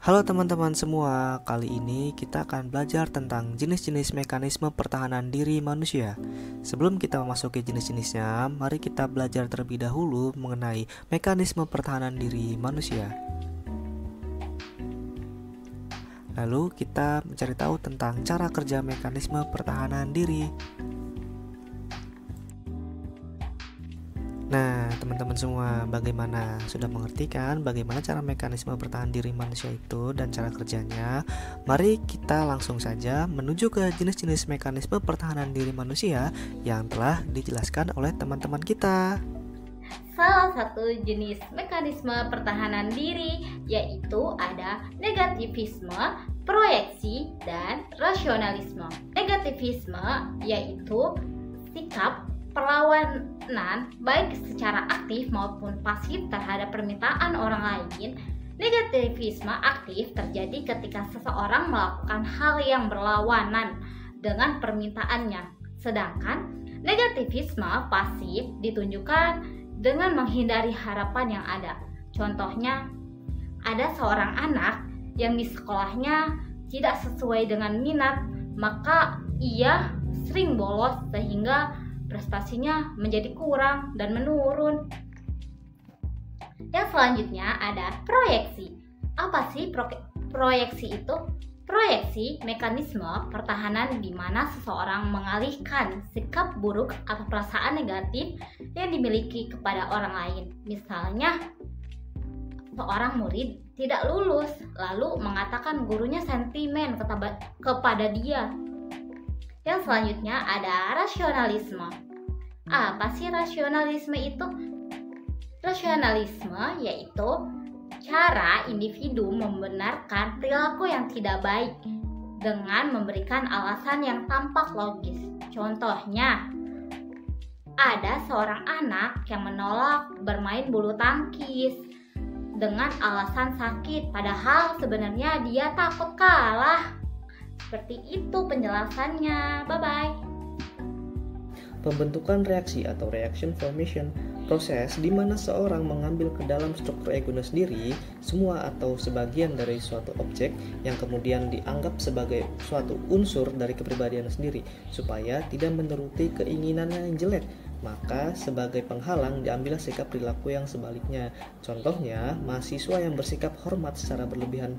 Halo teman-teman semua, kali ini kita akan belajar tentang jenis-jenis mekanisme pertahanan diri manusia. Sebelum kita memasuki jenis-jenisnya, mari kita belajar terlebih dahulu mengenai mekanisme pertahanan diri manusia. Lalu kita mencari tahu tentang cara kerja mekanisme pertahanan diri. Nah, teman-teman semua, bagaimana? Sudah mengerti kan bagaimana cara mekanisme pertahanan diri manusia itu dan cara kerjanya? Mari kita langsung saja menuju ke jenis-jenis mekanisme pertahanan diri manusia yang telah dijelaskan oleh teman-teman kita. Salah satu jenis mekanisme pertahanan diri yaitu ada negativisme, proyeksi, dan rasionalisme. Negativisme yaitu sikap perlawanan baik secara aktif maupun pasif terhadap permintaan orang lain. Negativisme aktif terjadi ketika seseorang melakukan hal yang berlawanan dengan permintaannya. Sedangkan negativisme pasif ditunjukkan dengan menghindari harapan yang ada. Contohnya, ada seorang anak yang di sekolahnya tidak sesuai dengan minat, maka ia sering bolos sehingga prestasinya menjadi kurang dan menurun. Yang selanjutnya ada proyeksi. Apa sih proyeksi itu? Proyeksi mekanisme pertahanan di mana seseorang mengalihkan sikap buruk atau perasaan negatif yang dimiliki kepada orang lain. Misalnya, seorang murid tidak lulus lalu mengatakan gurunya sentimen kepada dia. Yang selanjutnya ada rasionalisme. Apa sih rasionalisme itu? Rasionalisme yaitu cara individu membenarkan perilaku yang tidak baik dengan memberikan alasan yang tampak logis. Contohnya, ada seorang anak yang menolak bermain bulu tangkis dengan alasan sakit, padahal sebenarnya dia takut kalah. Seperti itu penjelasannya. Bye-bye. Pembentukan reaksi atau reaction formation, proses di mana seorang mengambil ke dalam struktur egonya sendiri semua atau sebagian dari suatu objek yang kemudian dianggap sebagai suatu unsur dari kepribadiannya sendiri supaya tidak menuruti keinginannya yang jelek. Maka sebagai penghalang diambil sikap perilaku yang sebaliknya. Contohnya, mahasiswa yang bersikap hormat secara berlebihan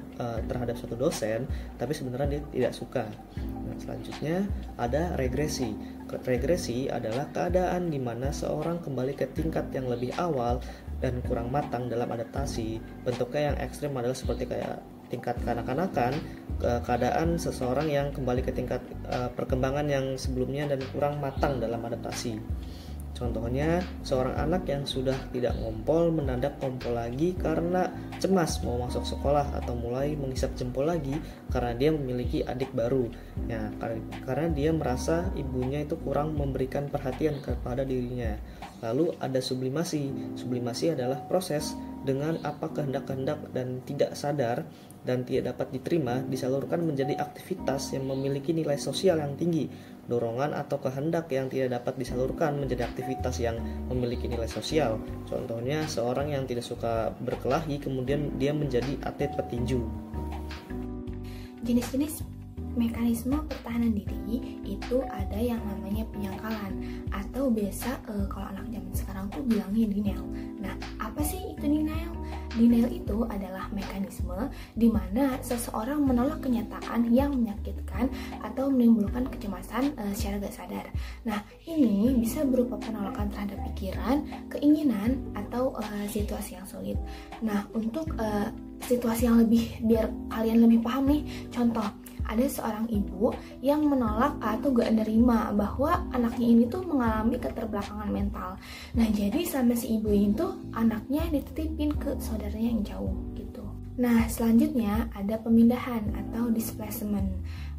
terhadap suatu dosen, tapi sebenarnya dia tidak suka. Nah, selanjutnya ada regresi. Regresi adalah keadaan di mana seorang kembali ke tingkat yang lebih awal dan kurang matang dalam adaptasi. Bentuknya yang ekstrim adalah seperti kayak tingkat kanak-kanakan, keadaan seseorang yang kembali ke tingkat perkembangan yang sebelumnya dan kurang matang dalam adaptasi. Contohnya, seorang anak yang sudah tidak ngompol mendadak ngompol lagi karena cemas mau masuk sekolah atau mulai menghisap jempol lagi karena dia memiliki adik baru. Ya, karena dia merasa ibunya itu kurang memberikan perhatian kepada dirinya. Lalu ada sublimasi. Sublimasi adalah proses dengan apa kehendak-kehendak dan tidak sadar dan tidak dapat diterima disalurkan menjadi aktivitas yang memiliki nilai sosial yang tinggi. Dorongan atau kehendak yang tidak dapat disalurkan menjadi aktivitas yang memiliki nilai sosial. Contohnya, seorang yang tidak suka berkelahi kemudian dia menjadi atlet petinju. Jenis-jenis mekanisme pertahanan diri itu ada yang namanya penyangkalan atau biasa kalau anak zaman sekarang tuh bilangnya denial. Nah, apa sih itu denial? Denial itu adalah mekanisme di mana seseorang menolak kenyataan yang menyakitkan atau menimbulkan kecemasan secara gak sadar. Nah, ini bisa berupa penolakan terhadap pikiran, keinginan, atau situasi yang sulit. Nah, untuk situasi yang biar kalian lebih paham nih, contoh, ada seorang ibu yang menolak atau gak menerima bahwa anaknya ini tuh mengalami keterbelakangan mental. Nah, jadi sama si ibu ini tuh anaknya dititipin ke saudaranya yang jauh gitu. Nah, selanjutnya ada pemindahan atau displacement.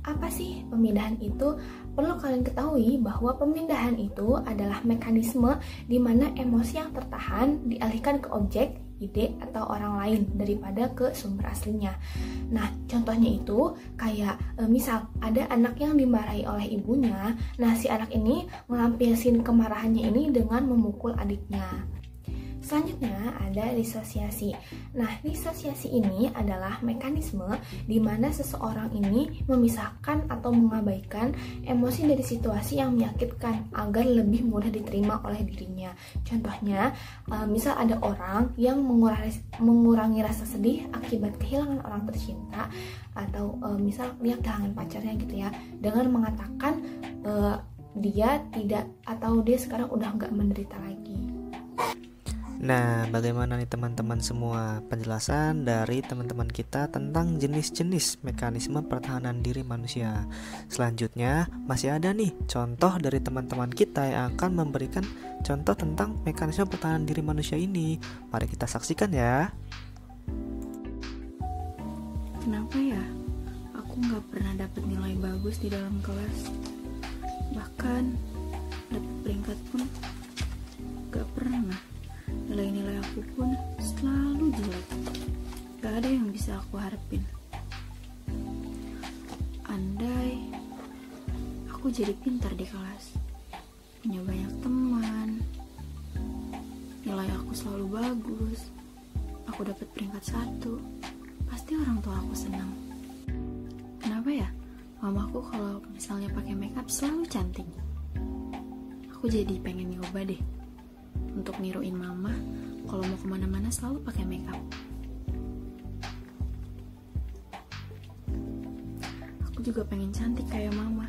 Apa sih pemindahan itu? Perlu kalian ketahui bahwa pemindahan itu adalah mekanisme di mana emosi yang tertahan dialihkan ke objek, ide, atau orang lain daripada ke sumber aslinya. Nah, contohnya itu kayak misal ada anak yang dimarahi oleh ibunya. Nah, si anak ini melampiaskan kemarahannya ini dengan memukul adiknya. Selanjutnya ada disosiasi. Nah, disosiasi ini adalah mekanisme di mana seseorang ini memisahkan atau mengabaikan emosi dari situasi yang menyakitkan agar lebih mudah diterima oleh dirinya. Contohnya, misal ada orang yang mengurangi rasa sedih akibat kehilangan orang tercinta, atau misal dia kehilangan pacarnya gitu ya, dengan mengatakan dia tidak, atau dia sekarang udah nggak menderita lagi. Nah, bagaimana nih teman-teman semua penjelasan dari teman-teman kita tentang jenis-jenis mekanisme pertahanan diri manusia. Selanjutnya masih ada nih contoh dari teman-teman kita yang akan memberikan contoh tentang mekanisme pertahanan diri manusia ini. Mari kita saksikan ya. Kenapa ya? Aku nggak pernah dapat nilai bagus di dalam kelas. Bahkan dapat peringkat pun gak pernah. Nilai-nilai aku pun selalu jelek. Gak ada yang bisa aku harapin. Andai aku jadi pintar di kelas, punya banyak teman, nilai aku selalu bagus, aku dapat peringkat 1, pasti orang tua aku senang. Kenapa ya? Mamaku kalau misalnya pakai makeup selalu cantik. Aku jadi pengen nyoba deh untuk niruin mama kalau mau kemana-mana selalu pakai makeup. Aku juga pengen cantik kayak mama.